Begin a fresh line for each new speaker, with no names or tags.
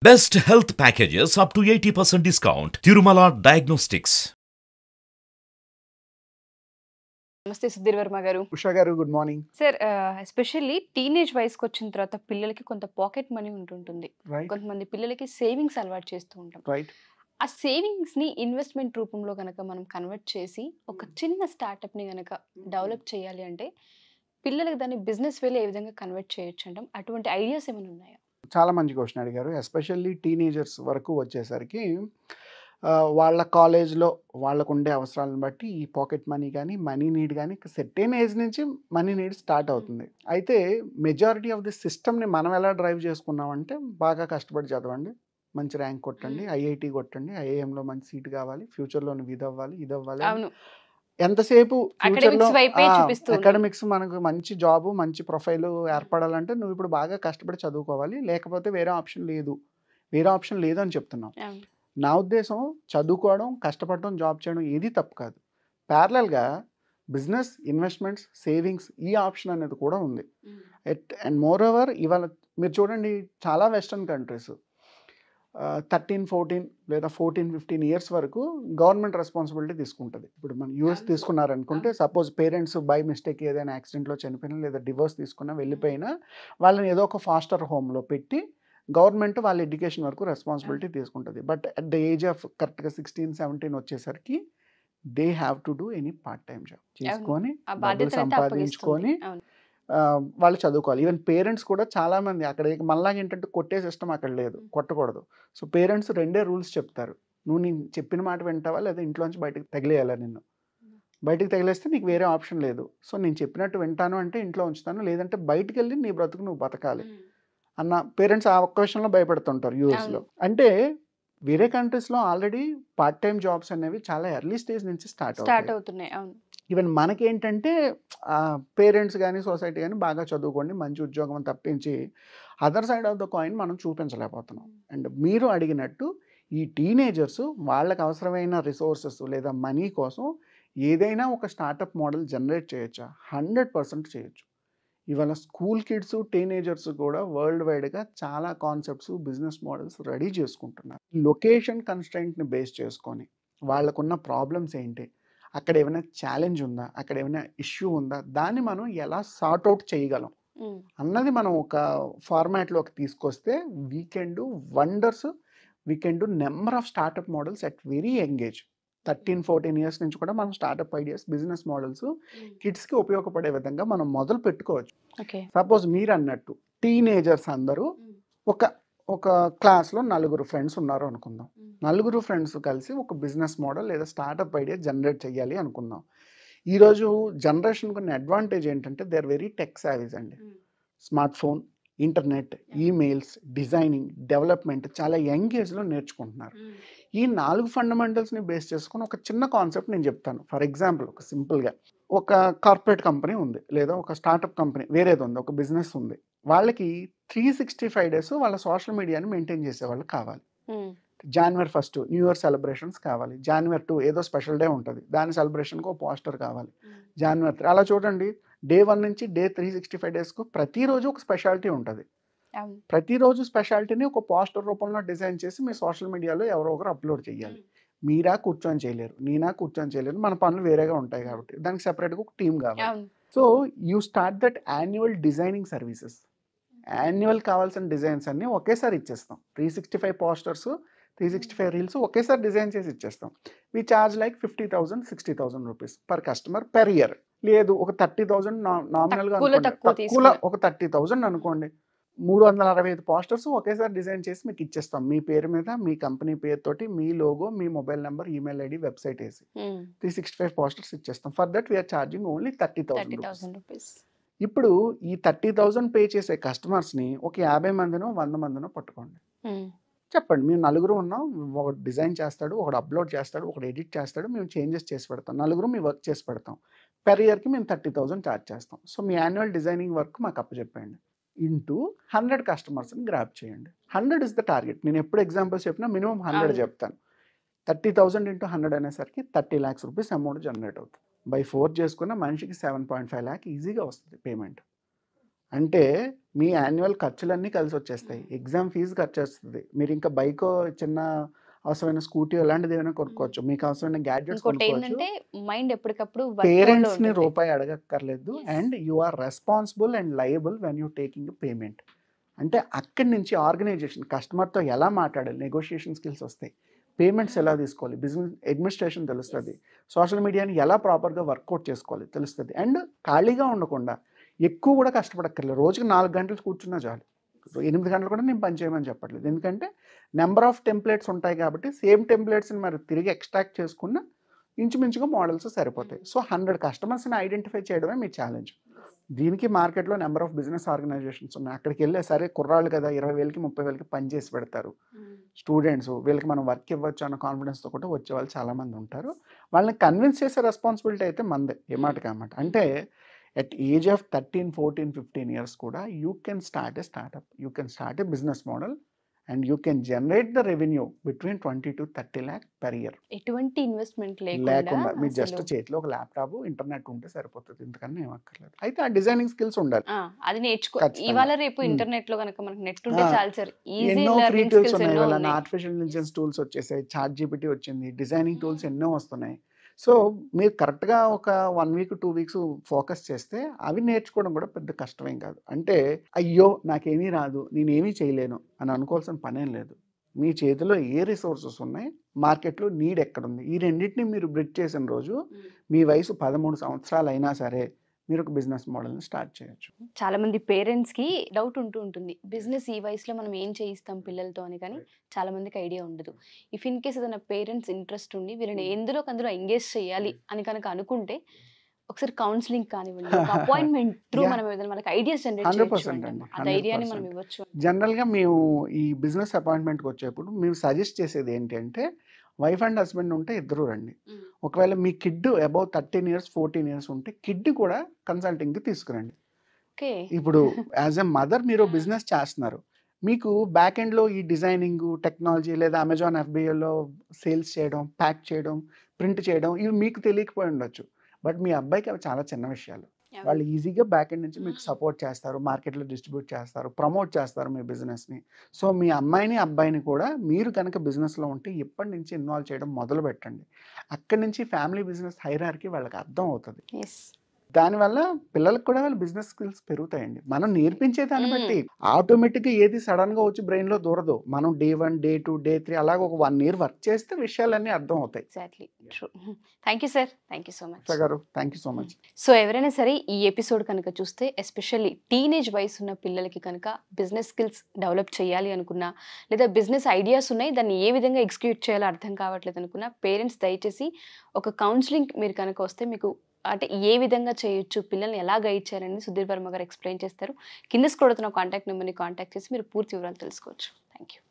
Best health packages up to 80% discount. Tirumala Diagnostics.
నమస్తే సుధీర్ వర్మ గారు.
ఉషా గారు good morning.
Sir especially teenage వయసుకి వచ్చిన తర్వాత పిల్లలకి కొంత పాకెట్ మనీ ఉంటుంటుంది.
రైట్
కొంతమంది పిల్లలకి సేవింగ్స్ అలవాటు చేస్తూ ఉంటాం.
రైట్
ఆ సేవింగ్స్ ని ఇన్వెస్ట్మెంట్ రూపంలో గనక మనం కన్వర్ట్ చేసి ఒక చిన్న స్టార్ట్అప్ ని గనక డెవలప్ చేయాలి అంటే పిల్లలకి దాన్ని బిజినెస్ వేలో ఏ విధంగా కన్వర్ట్ చేయొచ్చు అంటాం. అటువంటి ఐడియాస్ ఏమైనా ఉన్నాయా?
చాలా మంచి క్వశ్చన్ అడిగారు. ఎస్పెషల్లీ టీనేజర్స్ వరకు వచ్చేసరికి వాళ్ళ కాలేజ్లో వాళ్ళకు ఉండే అవసరాలను బట్టి ఈ పాకెట్ మనీ కానీ మనీ నీడ్ కానీ సెర్టైన్ ఏజ్ నుంచి మనీ నీడ్ స్టార్ట్ అవుతుంది. అయితే మెజారిటీ ఆఫ్ ది సిస్టమ్ని మనం ఎలా డ్రైవ్ చేసుకున్నామంటే బాగా కష్టపడి చదవండి, మంచి ర్యాంక్ కొట్టండి, ఐఐటి కొట్టండి, ఐఐఎంలో మంచి సీట్ కావాలి, ఫ్యూచర్లో ఇది అవ్వాలి ఇది అవ్వాలి,
అవును,
ఎంతసేపు ఫ్యూచర్లో
చూపిస్తుంది.
అకాడమిక్స్ మనకు మంచి జాబు మంచి ప్రొఫైల్ ఏర్పడాలంటే నువ్వు ఇప్పుడు బాగా కష్టపడి చదువుకోవాలి, లేకపోతే వేరే ఆప్షన్ లేదు అని చెప్తున్నాం. నా ఉద్దేశం చదువుకోవడం, కష్టపడడం, జాబ్ చేయడం ఏది తప్పు కాదు. ప్యారలల్గా బిజినెస్, ఇన్వెస్ట్మెంట్స్, సేవింగ్స్ ఈ ఆప్షన్ అనేది కూడా ఉంది. అండ్ మోర్ ఓవర్ ఇవాళ మీరు చూడండి చాలా వెస్టర్న్ కంట్రీస్ 13-14 లేదా 14-15 ఇయర్స్ వరకు గవర్నమెంట్ రెస్పాన్సిబిలిటీ తీసుకుంటుంది. ఇప్పుడు మన యూఎస్ తీసుకున్నారనుకుంటే సపోజ్ పేరెంట్స్ బై మిస్టేక్ ఏదైనా యాక్సిడెంట్లో చనిపోయినా లేదా డివోర్స్ తీసుకున్నా వెళ్ళిపోయినా వాళ్ళని ఏదో ఒక ఫాస్టర్ హోమ్లో పెట్టి గవర్నమెంట్ వాళ్ళ ఎడ్యుకేషన్ వరకు రెస్పాన్సిబిలిటీ తీసుకుంటుంది. But at the age of కరెక్ట్గా 16-17 వచ్చేసరికి they have to do any part time job చేసుకొని డబ్బులు సంపాదించుకొని వాళ్ళు చదువుకోవాలి. ఈవెన్ పేరెంట్స్ కూడా చాలామంది అక్కడ మళ్ళీ ఏంటంటే కొట్టే సిస్టమ్ అక్కడ లేదు, కొట్టకూడదు. సో పేరెంట్స్ రెండే రూల్స్ చెప్తారు, నువ్వు నేను చెప్పిన మాట వింటావా లేదా ఇంట్లోంచి బయటకు తగిలేయాలా, నిన్ను బయటకు తగిలేస్తే నీకు వేరే ఆప్షన్ లేదు. సో నేను చెప్పినట్టు వింటాను అంటే ఇంట్లో ఉంచుతాను, లేదంటే బయటకు వెళ్ళి నీ బ్రతుకు నువ్వు బతకాలి అన్న పేరెంట్స్ ఆ ఒక్క విషయంలో భయపడుతుంటారు యూఎస్లో. అంటే వేరే కంట్రీస్లో ఆల్రెడీ పార్ట్ టైం జాబ్స్ అనేవి చాలా ఎర్లీ స్టేజ్ నుంచి స్టార్ట్ అవుతున్నాయి. ఈవెన్ మనకేంటంటే పేరెంట్స్ కానీ సొసైటీ కానీ బాగా చదువుకోండి, మంచి ఉద్యోగం తప్పించి other side of the coin మనం చూపించలేకపోతున్నాం. అండ్ మీరు అడిగినట్టు ఈ టీనేజర్స్ వాళ్ళకి అవసరమైన రిసోర్సెస్ లేదా మనీ కోసం ఏదైనా ఒక స్టార్టప్ మోడల్ జనరేట్ చేయొచ్చా? 100% చేయొచ్చు. ఇవాళ స్కూల్ కిడ్స్, టీనేజర్స్ కూడా వరల్డ్ వైడ్గా చాలా కాన్సెప్ట్స్, బిజినెస్ మోడల్స్ రెడీ చేసుకుంటున్నారు. లొకేషన్ కన్స్ట్రెయింట్ని బేస్ చేసుకొని వాళ్ళకున్న ప్రాబ్లమ్స్ ఏంటి, అక్కడ ఏమైనా ఛాలెంజ్ ఉందా, అక్కడ ఏమైనా ఇష్యూ ఉందా, దాన్ని మనం ఎలా సార్ట్అవుట్ చేయగలం అన్నది మనం ఒక ఫార్మాట్లోకి తీసుకొస్తే we can do wonders. We can do number of startup models at very young age. 13-14 years నుంచి కూడా మనం స్టార్టప్ ఐడియాస్, బిజినెస్ మోడల్స్ కిడ్స్కి ఉపయోగపడే విధంగా మనం మొదలు పెట్టుకోవచ్చు. సపోజ్ మీరు అన్నట్టు టీనేజర్స్ అందరూ ఒక క్లాస్లో 4 ఫ్రెండ్స్ ఉన్నారు అనుకుందాం. 4 ఫ్రెండ్స్ కలిసి ఒక బిజినెస్ మోడల్ లేదా స్టార్టప్ ఐడియా జనరేట్ చేయాలి అనుకుందాం. ఈరోజు జనరేషన్కి ఉన్న అడ్వాంటేజ్ ఏంటంటే దే ఆర్ వెరీ టెక్ సావీస్ అండి. Smart phone, internet, emails, designing, development చాలా యంగ్ ఏజ్లో నేర్చుకుంటున్నారు. ఈ 4 ఫండమెంటల్స్ని బేస్ చేసుకుని ఒక చిన్న కాన్సెప్ట్ నేను చెప్తాను. ఫర్ ఎగ్జాంపుల్ ఒక సింపుల్గా ఒక కార్పొరేట్ కంపెనీ ఉంది లేదా ఒక స్టార్టప్ కంపెనీ వేరేది ఉంది, ఒక బిజినెస్ ఉంది. వాళ్ళకి 365 డేస్ వాళ్ళ సోషల్ మీడియాని మెయింటైన్ చేసేవాళ్ళు కావాలి. January 1 న్యూ ఇయర్ సెలబ్రేషన్స్ కావాలి, January 2 ఏదో స్పెషల్ డే ఉంటుంది, దాని సెలబ్రేషన్కి ఒక పోస్టర్ కావాలి, January 3 అలా చూడండి. డే 1 నుంచి డే 365 డేస్కు ప్రతిరోజు ఒక స్పెషాలిటీ ఉంటుంది. ప్రతిరోజు స్పెషాలిటీని ఒక పోస్టర్ రూపంలో డిజైన్ చేసి మీ సోషల్ మీడియాలో ఎవరో ఒకరు అప్లోడ్ చేయాలి. మీరా కూర్చొని చేయలేరు, నేనా కూర్చొని చేయలేరు, మన పనులు వేరేగా ఉంటాయి కాబట్టి దానికి సెపరేట్గా ఒక టీం కావాలి. So you start that annual designing services. Annual కావాల్సిన డిజైన్స్ అన్నీ ఒకేసారి ఇచ్చేస్తాం. 365 పోస్టర్స్, 365 రీల్స్ ఒకేసారి డిజైన్ చేసి ఇచ్చేస్తాం. We charge like 50,000-60,000 rupees per customer per year. లేదు ఒక 30,000 నామినల్గా తక్కువలో ఒక 30,000 అనుకోండి. 365 పోస్టర్స్ ఒకేసారి డిజైన్ చేసి మీకు ఇచ్చేస్తాం. మీ పేరు మీద, మీ కంపెనీ పేరుతోటి, మీ లోగో, మీ mobile number, email ID, website వేసి 365 పోస్టర్స్ ఇచ్చేస్తాం. For that we are charging only 30,000 rupees. ఇప్పుడు ఈ 30,000 పే చేసే కస్టమర్స్ని ఒక 50 మందినో 100 మందినో పట్టుకోండి. చెప్పండి, మేము 4 ఉన్నాం, ఒకటి డిజైన్ చేస్తాడు, ఒకటి అప్లోడ్ చేస్తాడు, ఒకటి ఎడిట్ చేస్తాడు, మేము చేంజెస్ చేసి పెడతాం, 4 మీ వర్క్ చేసి పెడతాం. పెర్ ఇయర్కి మేము 30,000 ఛార్జ్ చేస్తాం. సో మీ యాన్యువల్ డిజైనింగ్ వర్క్ మాకు అప్పచెప్పండి. ఇంటూ 100 కస్టమర్స్ని గ్రాప్ చేయండి. 100 ఇస్ ద టార్గెట్. నేను ఎప్పుడు ఎగ్జాంపుల్స్ చెప్పినా మినిమం 100 చెప్తాను. 30,000 ఇంటూ 100 అనేసరికి 30 lakhs రూపీస్ అమౌంట్ జనరేట్ అవుతుంది. బై 4 చేసుకున్న మనిషికి 7.5 lakh ఈజీగా వస్తుంది పేమెంట్. అంటే మీ యాన్యువల్ ఖర్చులన్నీ కలిసి వచ్చేస్తాయి. ఎగ్జామ్ ఫీజు ఖర్చు వస్తుంది. మీరు ఇంకా బైకో చిన్న అవసరమైన స్కూటీ అలాంటిది ఏమైనా కొనుక్కోవచ్చు. మీకు అవసరమైన గ్యాడ్జెట్స్
ఇంకోటి
కొనుక్కోవచ్చు.
ఏంటంటే మైండ్ ఎప్పటికప్పుడు work mode లో
పేరెంట్స్ని
ఉంటుంది.
రూపాయి అడగక్కర్లేదు.
Yes.
And you are responsible and liable when you taking payment. అంటే అక్కడి నుంచి ఆర్గనైజేషన్ కస్టమర్తో ఎలా మాట్లాడాలి, నెగోషియేషన్ స్కిల్స్ వస్తాయి, పేమెంట్స్ ఎలా తీసుకోవాలి, బిజినెస్ అడ్మినిస్ట్రేషన్ తెలుస్తుంది, సోషల్ మీడియాని ఎలా ప్రాపర్గా వర్కౌట్ చేసుకోవాలి తెలుస్తుంది. అండ్ ఖాళీగా ఉండకుండా ఎక్కువ కూడా కష్టపడక్కర్లేదు. రోజుకి 4 గంటలు కూర్చున్నా చాలు. 8 గంటలు కూడా నేను పని చేయమని చెప్పట్లేదు. ఎందుకంటే నెంబర్ ఆఫ్ టెంప్లెట్స్ ఉంటాయి కాబట్టి సేమ్ టెంప్లెట్స్ని మరి తిరిగి ఎక్స్ట్రాక్ట్ చేసుకున్న ఇంచుమించుగా మోడల్స్ సరిపోతాయి. సో 100 కస్టమర్స్ని ఐడెంటిఫై చేయడమే మీ ఛాలెంజ్. దీనికి మార్కెట్లో నెంబర్ ఆఫ్ బిజినెస్ ఆర్గనైజేషన్స్ ఉన్నాయి. అక్కడికి వెళ్ళే సరే కుర్రాళ్ళు కదా 20,000కి 30,000కి పని చేసి పెడతారు స్టూడెంట్స్, వీళ్ళకి మనం వర్క్ ఇవ్వచ్చు అన్న కాన్ఫిడెన్స్తో కూడా వచ్చే వాళ్ళు చాలామంది ఉంటారు. వాళ్ళని కన్విన్స్ చేసే రెస్పాన్సిబిలిటీ అయితే మందే, ఏ మాటకి అన్నమాట. అంటే at age of 13, 14, 15 years కూడా you can start a startup, you can start a business model and you can generate the revenue between 20 to 30 lakh per year.
ఎటువంటి ఇన్వెస్ట్మెంట్
లేకుండా
లేకుండా
మీరు జస్ట్ చేతిలో ఒక ల్యాప్టాప్ ఇంటర్నెట్ ఉంటే సరిపోతుంది. ఇంతకన్నా ఏం అక్కర్లేదు. అయితే ఆ డిజైనింగ్ స్కిల్స్ ఉండాలి.
అది నేర్చుకో.
ఖచ్చితంగా.
ఇవాళ రేపు ఇంటర్నెట్ లో కనుక మనకు నెట్ ఉంటే చాలు సార్. ఈజీ
ఎన్నో ఫ్రీ
లెర్నింగ్
టూల్స్
స్కిల్స్
ఉన్నాయి.
ఎన్నో
వాళ్ళ
ఉన్నాయి.
ఆర్టిఫిషియల్ ఇంటెలిజెన్స్ టూల్స్ వచ్చేసాయి, చాట్ జీపీటీ వచ్చింది, డిజైనింగ్ టూల్స్ ఎన్నో వస్తున్నాయి. సో మీరు కరెక్ట్గా ఒక 1 వీక్ 2 వీక్స్ ఫోకస్ చేస్తే అవి నేర్చుకోవడం కూడా పెద్ద కష్టమేం కాదు. అంటే అయ్యో నాకేమీ రాదు, నేనేమీ చేయలేను అని అనుకోవాల్సిన పనేం లేదు. మీ చేతిలో ఏ రిసోర్సెస్ ఉన్నాయి, మార్కెట్లో నీడ్ ఎక్కడుంది, ఈ రెండింటిని మీరు బ్రిడ్జ్ చేసిన రోజు మీ వయసు 13 సంవత్సరాలు అయినా సరే మీరు ఒక బిజినెస్ మోడల్ని స్టార్ట్ చేయొచ్చు.
చాలా మంది పేరెంట్స్ కి డౌట్ ఉంటూ ఉంటుంది, బిజినెస్ ఈ వయసులో మనం ఏం చేయిస్తాం పిల్లలతో అని. కానీ చాలా మందికి ఐడియా ఉండదు. ఇఫ్ ఇన్ కేస్ ఏదైనా పేరెంట్స్ ఇంట్రెస్ట్ ఉండి వీళ్ళని అందులో ఎంగేజ్ చేయాలి అని కనుక అనుకుంటే ఒకసారి కౌన్సిలింగ్ కానివ్వండి, ఒక అపాయింట్మెంట్ త్రూ
Yeah.
మనం ఏదైనా వాళ్ళకి ఐడియాస్ జనరేట్
100%
చేయొచ్చు
అండి,
ఆ ధైర్యాన్ని మనం
100%.
ఇవ్వచ్చు.
జనరల్గా మేము ఈ బిజినెస్ అపాయింట్మెంట్కి వచ్చేప్పుడు మేము సజెస్ట్ చేసేది ఏంటి అంటే వైఫ్ అండ్ హస్బెండ్ ఉంటే ఇద్దరు రండి. ఒకవేళ మీ కిడ్ అబౌవ్ 13 years 14 years ఉంటే కిడ్ కూడా కన్సల్టింగ్కి తీసుకురండి.
ఓకే.
ఇప్పుడు యాజ్ ఎ మదర్ మీరు బిజినెస్ చేస్తున్నారు, మీకు బ్యాక్ ఎండ్లో ఈ డిజైనింగ్ టెక్నాలజీ లేదా అమెజాన్ FBAలో సేల్స్ చేయడం, ప్యాక్ చేయడం, ప్రింట్ చేయడం ఇవి మీకు తెలియకపోయి ఉండొచ్చు. బట్ మీ అబ్బాయికి అవి చాలా చిన్న విషయాలు. వాళ్ళు ఈజీగా బ్యాక్ ఎండ్ నుంచి మీకు సపోర్ట్ చేస్తారు, మార్కెట్లో డిస్ట్రిబ్యూట్ చేస్తారు, ప్రమోట్ చేస్తారు మీ బిజినెస్ని. సో మీ అమ్మాయిని అబ్బాయిని కూడా మీరు కనుక బిజినెస్లో ఉంటే ఇప్పటి నుంచి ఇన్వాల్వ్ చేయడం మొదలు పెట్టండి. అక్కడి నుంచి ఫ్యామిలీ బిజినెస్ హైరార్కీ వాళ్ళకి అర్థం అవుతుంది.
ఎస్.
దానివల్ల పిల్లలకు కూడా వాళ్ళ బిజినెస్ స్కిల్స్ పెరుగుతాయండి. మనం నేర్పించే దాన్ని బట్టి ఆటోమేటిక్గా ఏది సడన్గా వచ్చి బ్రెయిన్లో దూరదు. మనం Day 1, Day 2, Day 3 అలాగ ఒక 1 year వర్క్ చేస్తే విషయాలన్నీ అర్థం అవుతాయి.
Exactly true. Thank you sir, thank you so much.
గారు thank you so much.
So ఎవరైనా సరే ఈ ఎపిసోడ్ కనుక చూస్తే ఎస్పెషల్లీ టీనేజ్ వయసు ఉన్న పిల్లలకి కనుక బిజినెస్ స్కిల్స్ డెవలప్ చేయాలి అనుకున్నా, లేదా బిజినెస్ ఐడియాస్ ఉన్నాయి దాన్ని ఏ విధంగా ఎగ్జిక్యూట్ చేయాలో అర్థం కావట్లేదు అనుకున్నా, పేరెంట్స్ దయచేసి ఒక కౌన్సిలింగ్ మీరు కనుక వస్తే మీకు అంటే ఏ విధంగా చేయొచ్చు, పిల్లల్ని ఎలా గైడ్ చేయాలని సుధీర్ వర్మ గారు ఎక్స్ప్లెయిన్ చేస్తారు. కింద స్క్రోల్ అవుతున్న కాంటాక్ట్ నెంబర్ని కాంటాక్ట్ చేసి మీరు పూర్తి వివరాలు తెలుసుకోవచ్చు. Thank you.